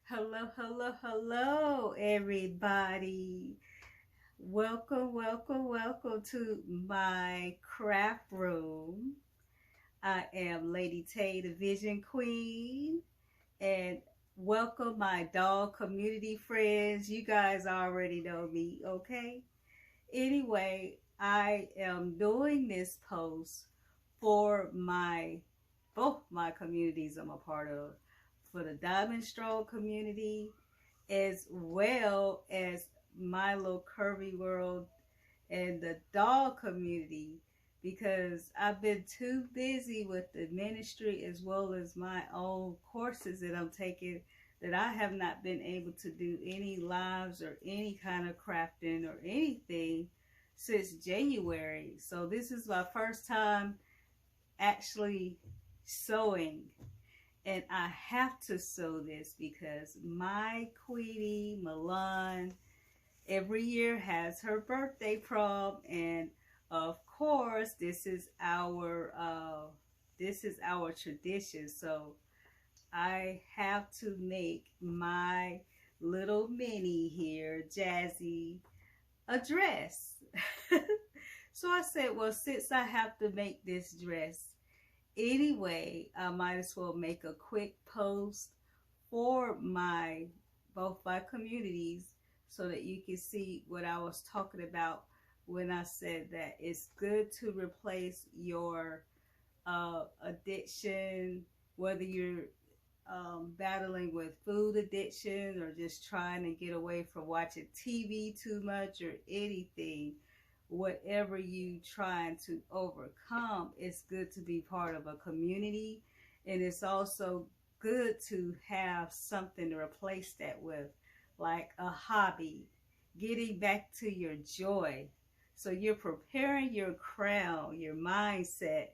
Hello, hello, hello, everybody. Welcome to my craft room. I am Lady Tay, the Vision Queen, and welcome my dog community friends. You guys already know me, okay? Anyway, I am doing this post for both my communities I'm a part of, for the Diamond Stroll community as well as my little curvy world and the dog community, because I've been too busy with the ministry as well as my own courses that I'm taking, that I have not been able to do any lives or any kind of crafting or anything since January. So this is my first time actually sewing, and I have to sew this because my queenie Milan every year has her birthday prom, and of course this is our tradition. So I have to make my little mini here, Jazzy, a dress. So I said, well, since I have to make this dress anyway, I might as well make a quick post for my both my communities so that you can see what I was talking about when I said that it's good to replace your addiction, whether you're battling with food addiction or just trying to get away from watching TV too much or anything. Whatever you trying to overcome, it's good to be part of a community, and it's also good to have something to replace that with, like a hobby, getting back to your joy. So you're preparing your crown, your mindset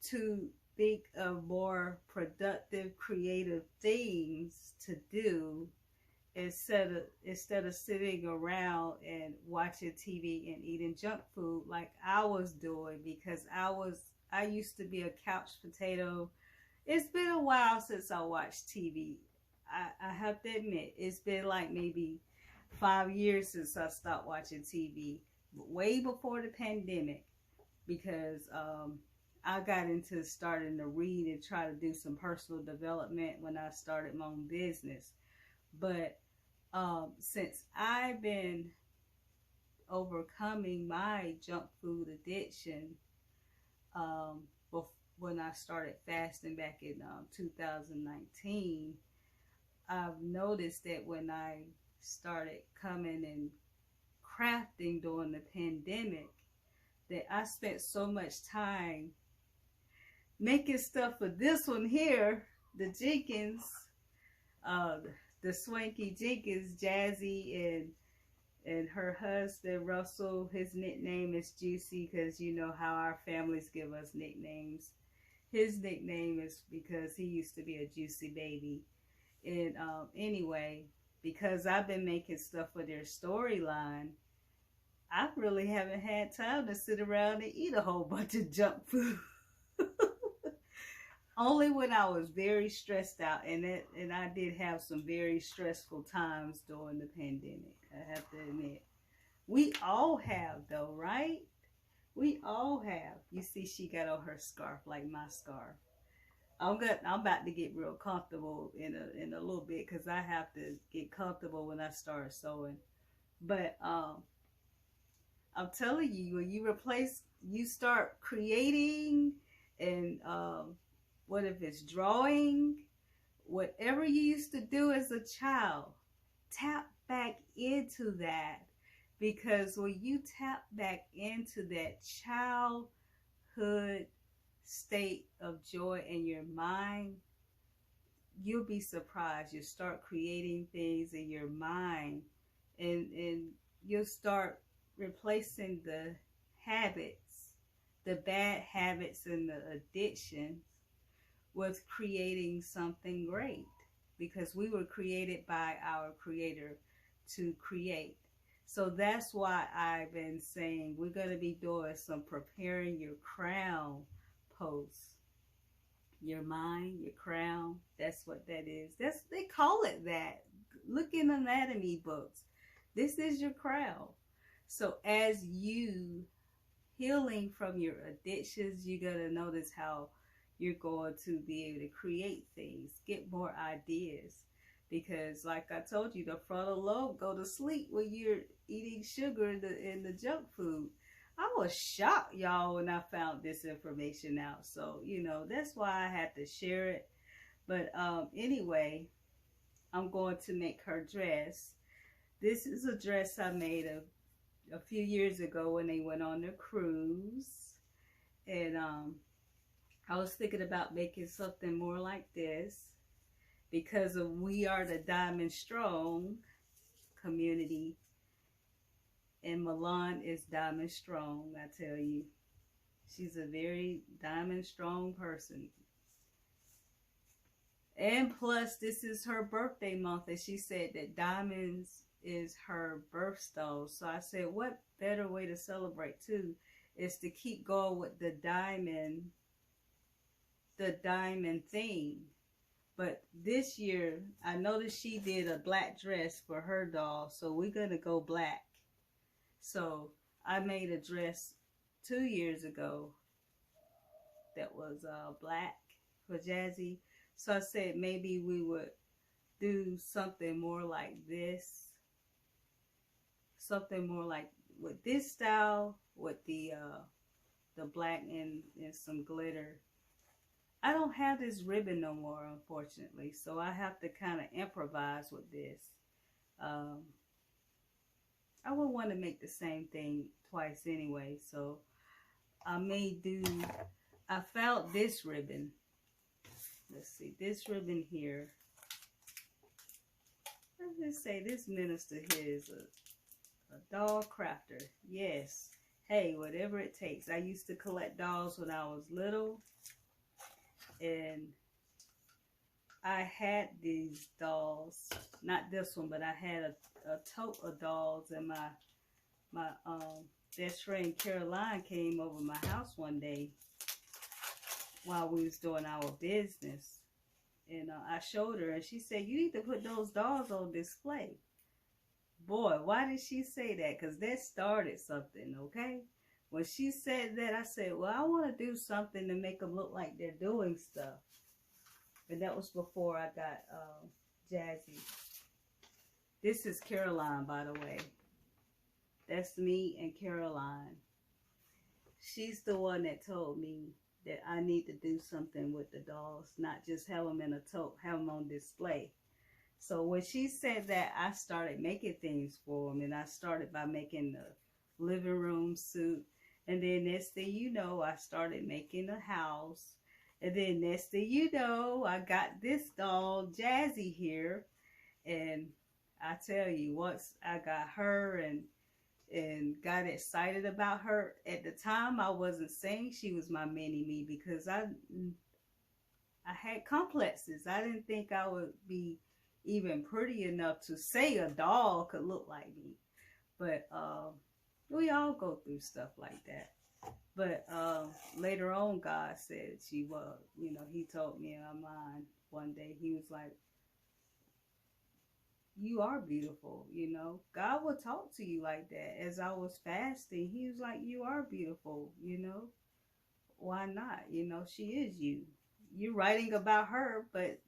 to think of more productive, creative things to do instead of sitting around and watching TV and eating junk food like I was doing, because I used to be a couch potato. It's been a while since I watched TV. I have to admit, it's been like maybe 5 years since I stopped watching TV, way before the pandemic, because I got into starting to read and try to do some personal development when I started my own business. But since I've been overcoming my junk food addiction, um, when I started fasting back in 2019, I've noticed that when I started coming and crafting during the pandemic, that I spent so much time making stuff for this one here, the Jenkins, uh, the Swanky Jenkins, Jazzy, and her husband Russell. His nickname is Juicy, because you know how our families give us nicknames. His nickname is because he used to be a juicy baby. And anyway, because I've been making stuff for their storyline, I really haven't had time to sit around and eat a whole bunch of junk food. Only when I was very stressed out, and I did have some very stressful times during the pandemic. I have to admit, we all have though, right? We all have. You see, she got on her scarf like my scarf. I'm about to get real comfortable in a little bit, because I have to get comfortable when I start sewing. But I'm telling you, when you start creating, and what if it's drawing, whatever you used to do as a child, tap back into that, because when you tap back into that childhood state of joy in your mind, you'll be surprised. You start creating things in your mind, and you'll start replacing the habits, the bad habits and the addictions, with creating something great, because we were created by our creator to create. So that's why I've been saying we're going to be doing some preparing your crown posts. your mind, your crown. That's what that is. That's, they call it that. Look in anatomy books. This is your crown. So as you healing from your addictions, you're going to notice how you're going to be able to create things, get more ideas. Because like I told you, the frontal lobe go to sleep when you're eating sugar in the junk food. I was shocked, y'all, when I found this information out. So, you know, that's why I had to share it. But anyway, I'm going to make her dress. This is a dress I made a few years ago when they went on their cruise. And I was thinking about making something more like this because of We Are the Diamond Strong community. And Milan is diamond strong, I tell you. She's a very diamond strong person. And plus, this is her birthday month, and she said that diamonds is her birthstone. So I said, what better way to celebrate too is to keep going with the diamond theme. But this year, I noticed she did a black dress for her doll, so we're gonna go black. So I made a dress 2 years ago that was black for Jazzy. So I said maybe we would do something more like this. Something more like with this style, with the black and some glitter. I don't have this ribbon no more, unfortunately, so I have to kind of improvise with this. I would want to make the same thing twice anyway, so I found this ribbon. Let's see, this ribbon here. Let's just say this minister here is a doll crafter. Yes. Hey, whatever it takes. I used to collect dolls when I was little. And I had these dolls. Not this one, but I had a tote of dolls. And my best friend Caroline came over my house one day while we was doing our business. And I showed her, and she said, you need to put those dolls on display. Boy, why did she say that? Because that started something, okay? When she said that, I said, well, I want to do something to make them look like they're doing stuff. And that was before I got Jazzy. This is Caroline, by the way. That's me and Caroline. She's the one that told me that I need to do something with the dolls, not just have them in a tote, have them on display. So when she said that, I started making things for them, and I started by making the living room suit, and then next thing you know, I started making a house, and then next thing you know, I got this doll, Jazzy, here, and I tell you, once I got her and got excited about her, at the time I wasn't saying she was my mini-me because I had complexes. I didn't think I would be even pretty enough to say a doll could look like me. But we all go through stuff like that. But later on, God said she was, you know, he told me in my mind one day, he was like, you are beautiful, you know. God will talk to you like that. As I was fasting, he was like, you are beautiful, you know. Why not? You know, she is you. You're writing about her, but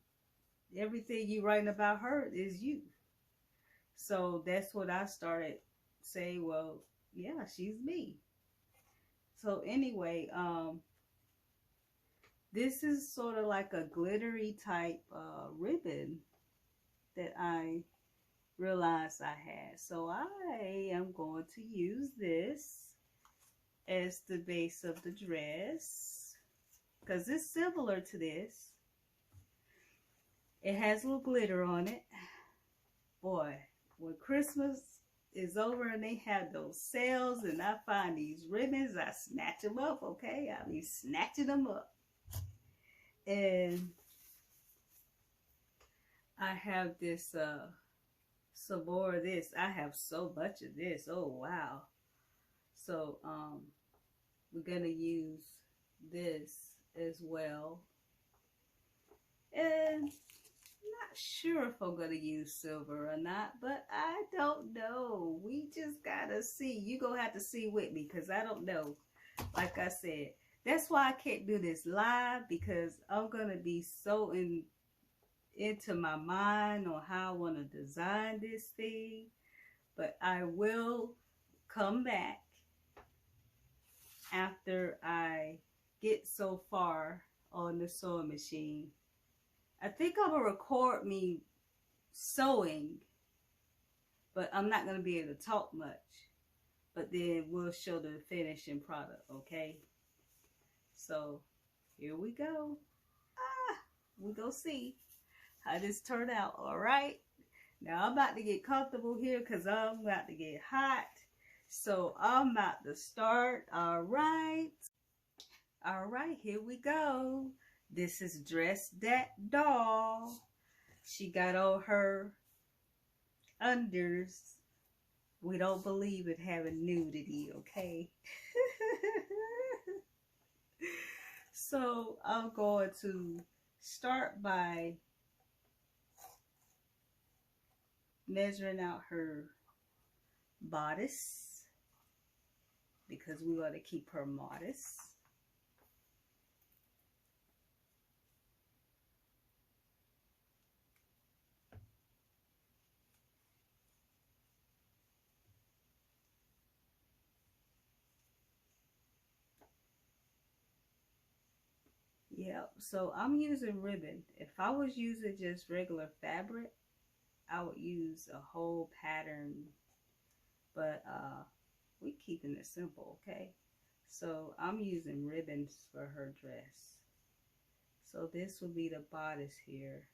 everything you writing about her is you. So that's what I started saying, well, yeah, she's me. So anyway, this is sort of like a glittery type ribbon that I realized I had. So I am going to use this as the base of the dress because it's similar to this. It has a little glitter on it. Boy, when Christmas is over and they have those sales and I find these ribbons, I snatch them up, okay? I be snatching them up. And I have this some more of this. I have so much of this. Oh wow. So we're gonna use this as well. And not sure if I'm gonna use silver or not, but I don't know. We just gotta see. You gonna have to see with me because I don't know. Like I said, that's why I can't do this live, because I'm gonna be so into my mind on how I want to design this thing. But I will come back after I get so far on the sewing machine. I think I'm gonna record me sewing, but I'm not gonna be able to talk much. But then we'll show the finishing product, okay? So here we go. We go see how this turned out. All right. Now I'm about to get comfortable here because I'm about to get hot. So I'm about to start. All right. All right, here we go. This is Dress That Doll. She got on her unders. We don't believe in having nudity, okay? So I'm going to start by measuring out her bodice because we want to keep her modest. Yeah, so I'm using ribbon. If I was using just regular fabric, I would use a whole pattern, but we keeping it simple, okay? So I'm using ribbons for her dress. So this will be the bodice here.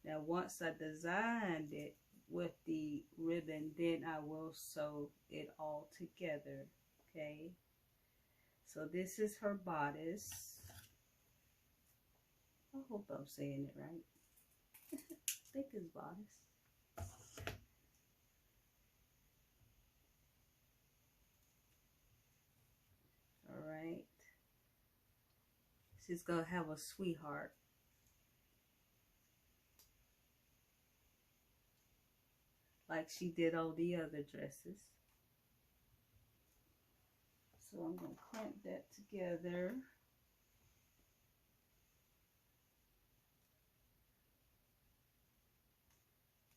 Now once I designed it with the ribbon, then I will sew it all together, okay? So this is her bodice. I hope I'm saying it right. I think it's bodice. All right. She's gonna have a sweetheart. Like she did all the other dresses. So I'm gonna clamp that together.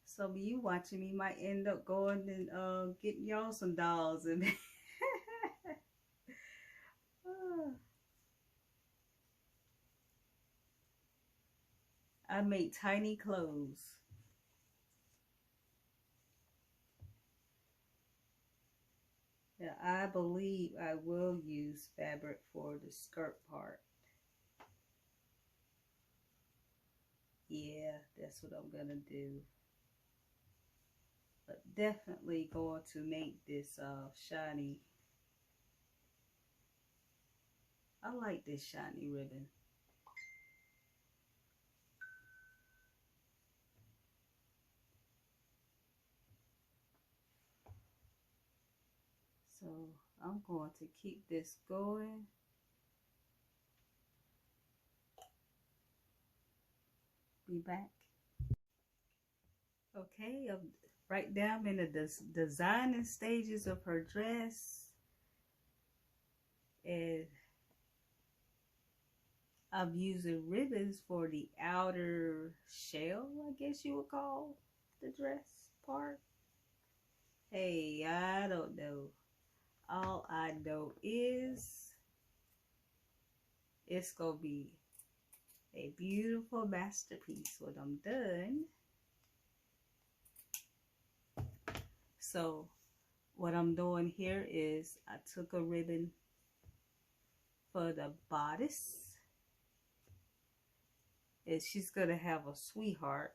Some of you watching me might end up going and getting y'all some dolls and I make tiny clothes. Now I believe I will use fabric for the skirt part. Yeah, that's what I'm gonna do. But definitely going to make this shiny. I like this shiny ribbon. So I'm going to keep this going. Be back. Okay, I'm right down in the designing stages of her dress. And I'm using ribbons for the outer shell, I guess you would call the dress part. Hey, I don't know. All I know is it's gonna be a beautiful masterpiece when I'm done. So what I'm doing here is I took a ribbon for the bodice, and she's gonna have a sweetheart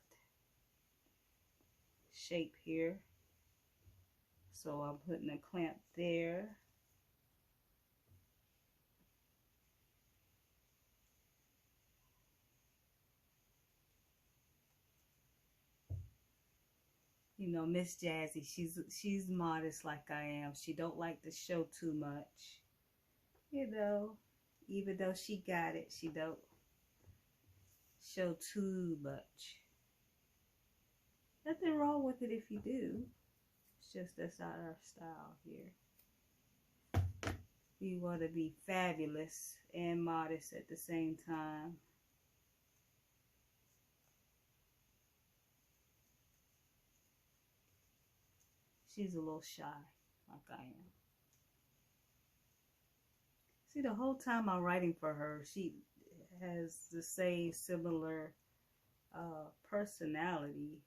shape here. So I'm putting a clamp there. You know, Miss Jazzy, she's modest like I am. She don't like to show too much. You know, even though she got it, she don't show too much. Nothing wrong with it if you do. It's just that's not our style here. We want to be fabulous and modest at the same time. She's a little shy, like I am. See, the whole time I'm writing for her, she has the same similar personality.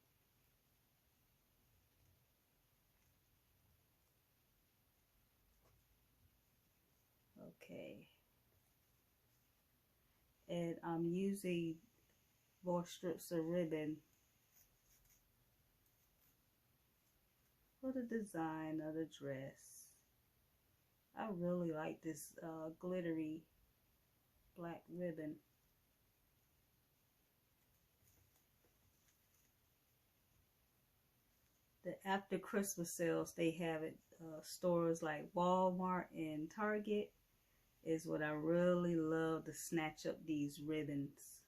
Okay. And I'm using more strips of ribbon for the design of the dress. I really like this glittery black ribbon. The after Christmas sales they have at stores like Walmart and Target is what I really love, to snatch up these ribbons.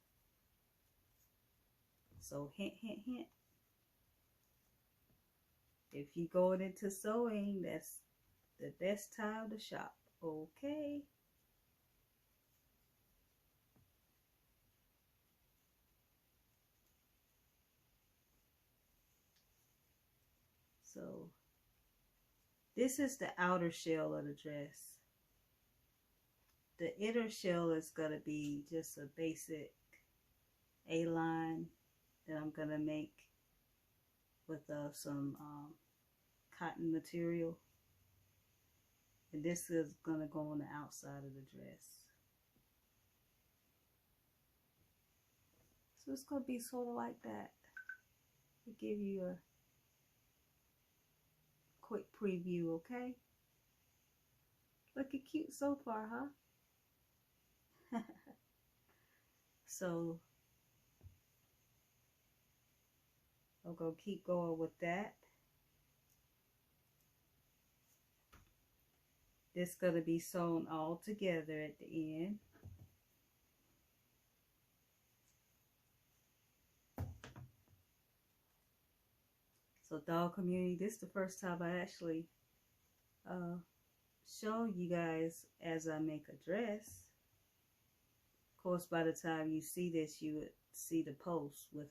So hint, hint, hint. If you're going into sewing, that's the best time to shop. Okay. So this is the outer shell of the dress. The inner shell is going to be just a basic A-line that I'm going to make with some cotton material. And this is going to go on the outside of the dress. So it's going to be sort of like that. To give you a quick preview, okay? Looking cute so far, huh? So I'm going to keep going with that. This is going to be sewn all together at the end. So doll community, this is the first time I actually show you guys as I make a dress. Of course, by the time you see this, you would see the post with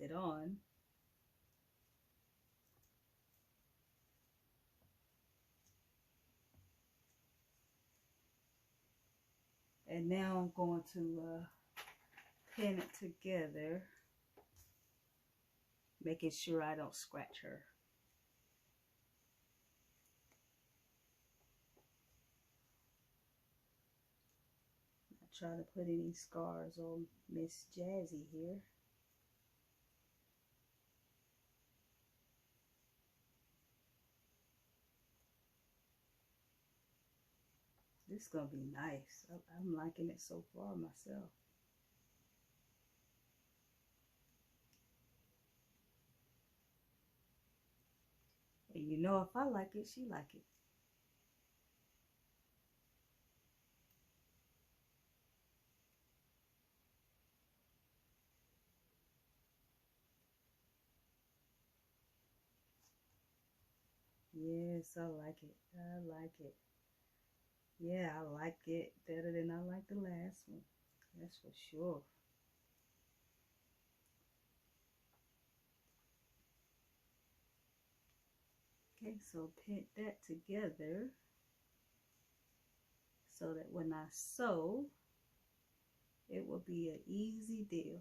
it on. And now I'm going to pin it together, making sure I don't scratch her. Not trying to put any scars on Miss Jazzy here. This is going to be nice. I'm liking it so far myself. And you know, if I like it, she like it. Yes, I like it. I like it. Yeah, I like it better than I like the last one. That's for sure. Okay, so pin that together so that when I sew, it will be an easy deal.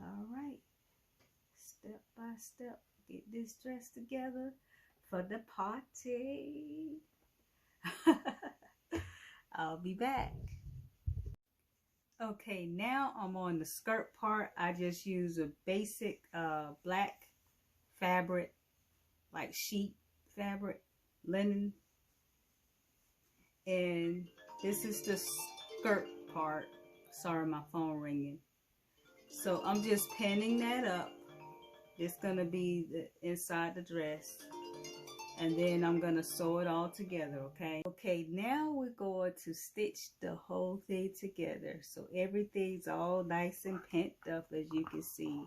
All right, step by step, get this dress together for the party. I'll be back. Okay, now I'm on the skirt part. I just use a basic black fabric, like sheet fabric. linen, and this is the skirt part. Sorry, my phone ringing. So I'm just pinning that up. It's gonna be the inside the dress, and then I'm gonna sew it all together. Okay, now we're going to stitch the whole thing together, so everything's all nice and pent up, as you can see.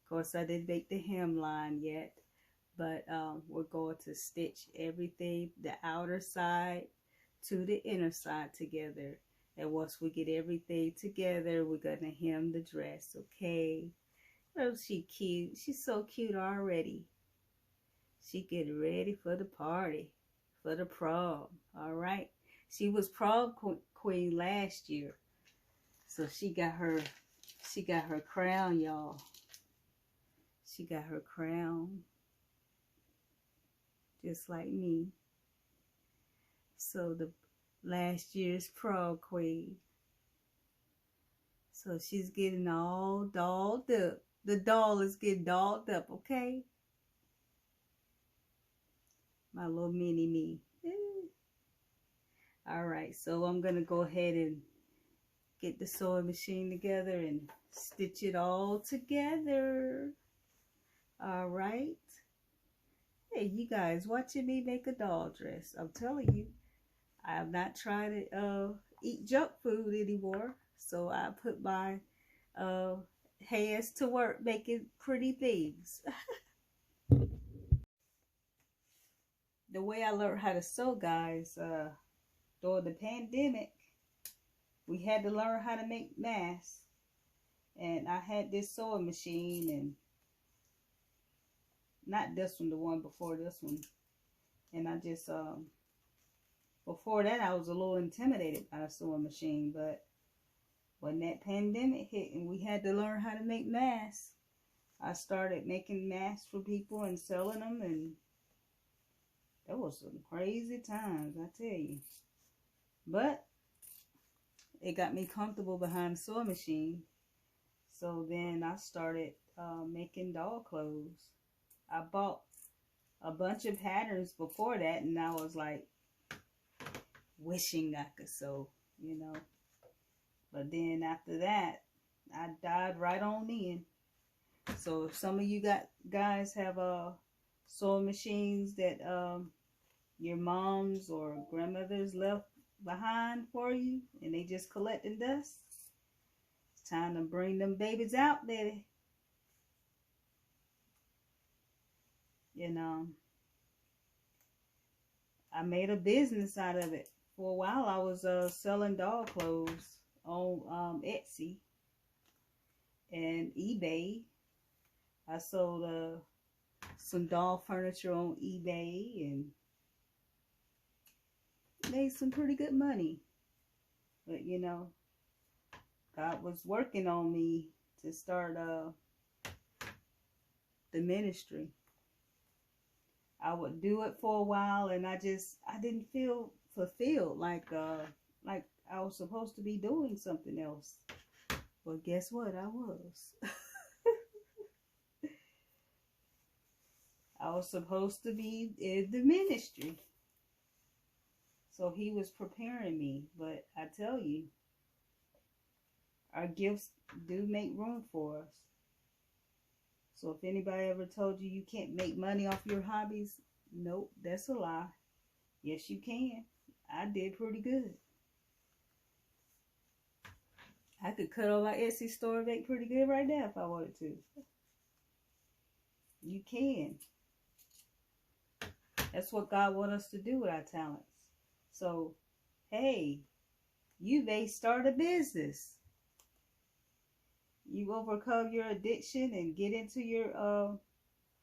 Of course, I didn't make the hemline yet, but we're going to stitch everything, the outer side to the inner side together. And once we get everything together, we're gonna hem the dress. Okay, oh, she cute. She's so cute already. She getting ready for the party, for the prom. All right, she was prom queen last year, so she got her crown, y'all. She got her crown, just like me. So the last year's prom queen. So she's getting all dolled up. The doll is getting dolled up, okay? My little mini me. All right, so I'm going to go ahead and get the sewing machine together and stitch it all together. All right. Hey, you guys watching me make a doll dress. I'm telling you, I have not tried to eat junk food anymore. So I put my hands to work making pretty things. The way I learned how to sew, guys, during the pandemic, we had to learn how to make masks. And I had this sewing machine, and not this one, the one before this one. And I just, before that, I was a little intimidated by a sewing machine. But when that pandemic hit and we had to learn how to make masks, I started making masks for people and selling them, and that was some crazy times, I tell you. But it got me comfortable behind the sewing machine. So then I started making doll clothes. I bought a bunch of patterns before that, and I was like wishing I could sew, you know. But then after that, I dived right on in. So if some of you guys have sewing machines that your moms or grandmothers left behind for you, and they just collecting dust, it's time to bring them babies out there. You know, I made a business out of it. For a while, I was selling doll clothes on Etsy and eBay. I sold some doll furniture on eBay and made some pretty good money. But you know, God was working on me to start the ministry. I would do it for a while, and I didn't feel fulfilled, like I was supposed to be doing something else. Well, guess what? I was. I was supposed to be in the ministry. So he was preparing me. But I tell you, our gifts do make room for us. So if anybody ever told you you can't make money off your hobbies, nope, that's a lie. Yes, you can. I did pretty good. I could cut on my Etsy store and make pretty good right now if I wanted to. You can. That's what God wants us to do with our talents. So, hey, you may start a business. You overcome your addiction and get into your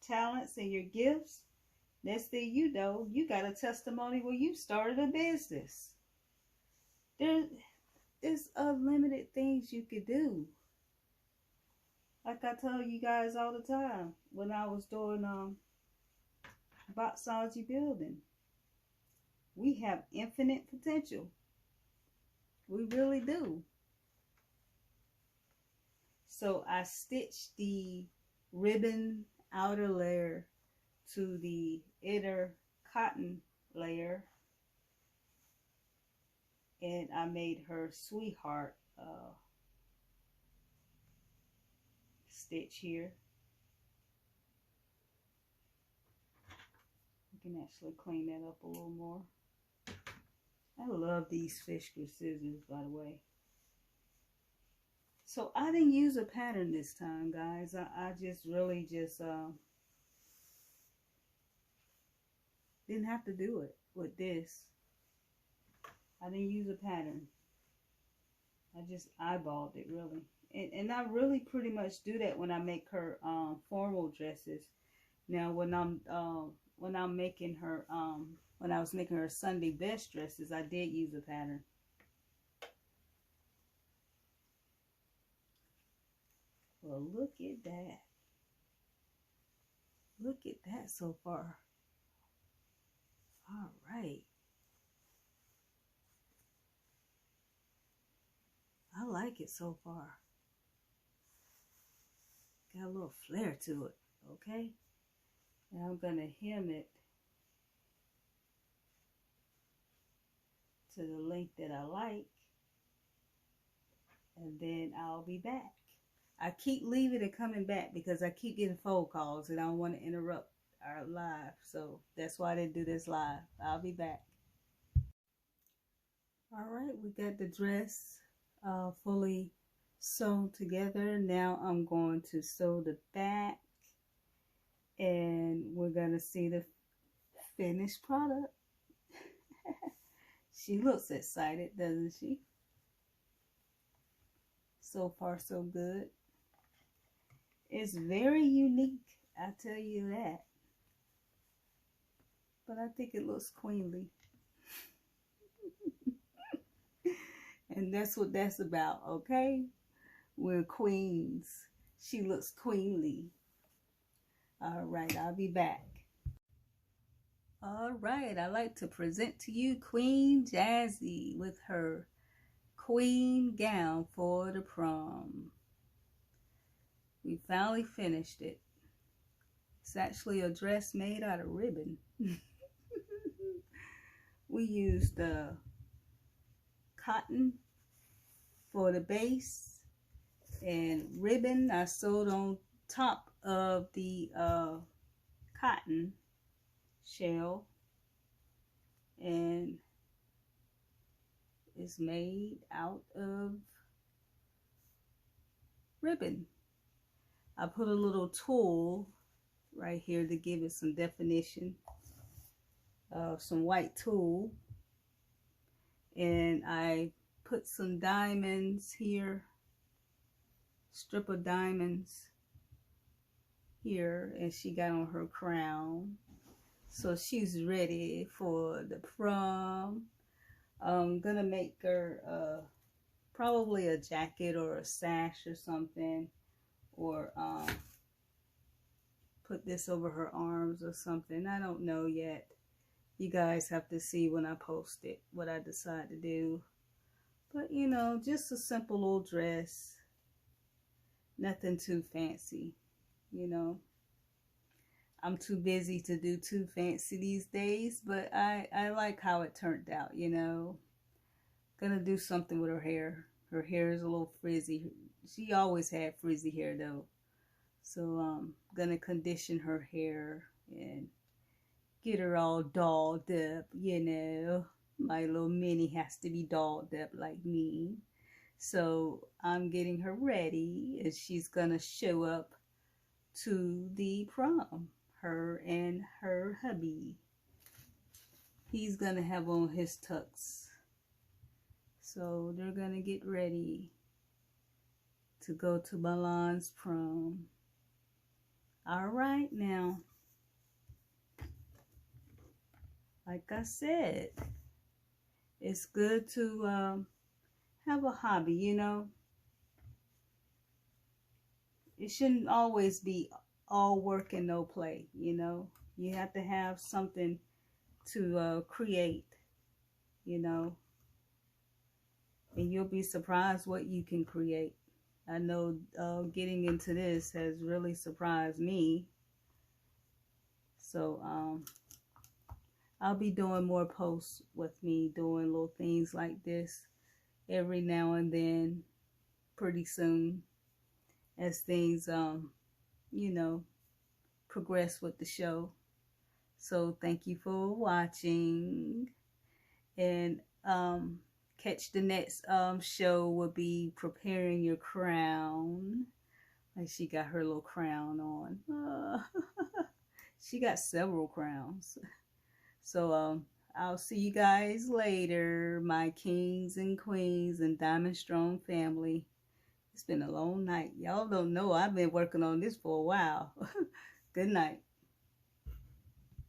talents and your gifts. Next thing you know, you got a testimony where you started a business. There's unlimited things you could do. Like I tell you guys all the time when I was doing boxology building. We have infinite potential. We really do. So I stitched the ribbon outer layer to the inner cotton layer. And I made her sweetheart stitch here. You can actually clean that up a little more. I love these Fishker scissors, by the way. So I didn't use a pattern this time, guys. I just really just didn't have to do it with this. I didn't use a pattern. I just eyeballed it, really. And I really pretty much do that when I make her formal dresses. Now when I'm making her when I was making her Sunday best dresses, I did use a pattern. Well, look at that. Look at that so far. All right. I like it so far. Got a little flair to it, okay? Now I'm gonna hem it to the length that I like, and then I'll be back. I keep leaving and coming back because I keep getting phone calls and I don't want to interrupt our live, so that's why I didn't do this live. I'll be back. All right, we got the dress fully sewn together. Now I'm going to sew the back and we're gonna see the finished product. She looks excited, doesn't she? So far so good. It's very unique, I tell you that. But I think it looks queenly. And that's what that's about, okay? We're queens. She looks queenly. All right, I'll be back. All right, I'd like to present to you Queen Jazzy with her queen gown for the prom. We finally finished it. It's actually a dress made out of ribbon. We used cotton for the base and ribbon I sewed on top of the cotton shell, and it's made out of ribbon. I put a little tulle right here to give it some definition, some white tulle, and I put some diamonds here, strip of diamonds here, and she got on her crown, so she's ready for the prom. I'm gonna make her probably a jacket or a sash or something, or put this over her arms or something. I don't know yet. You guys have to see when I post it what I decide to do. But you know, just a simple little dress, nothing too fancy, you know. I'm too busy to do too fancy these days, but I like how it turned out, you know. Gonna do something with her hair. Her hair is a little frizzy. She always had frizzy hair though. So gonna condition her hair and get her all dolled up, you know. My little Minnie has to be dolled up like me. So I'm getting her ready, and she's gonna show up to the prom. Her and her hubby. He's gonna have on his tux. So they're gonna get ready to go to Milan's prom. All right now. Like I said, it's good to have a hobby, you know. It shouldn't always be all work and no play, you know. You have to have something to create, you know. And you'll be surprised what you can create. I know getting into this has really surprised me. So I'll be doing more posts with me doing little things like this every now and then pretty soon as things you know, progress with the show. So thank you for watching, and catch the next show will be preparing your crown. Like she got her little crown on. She got several crowns. So I'll see you guys later, my kings and queens and Diamond Strong family. It's been a long night. Y'all don't know I've been working on this for a while. Good night.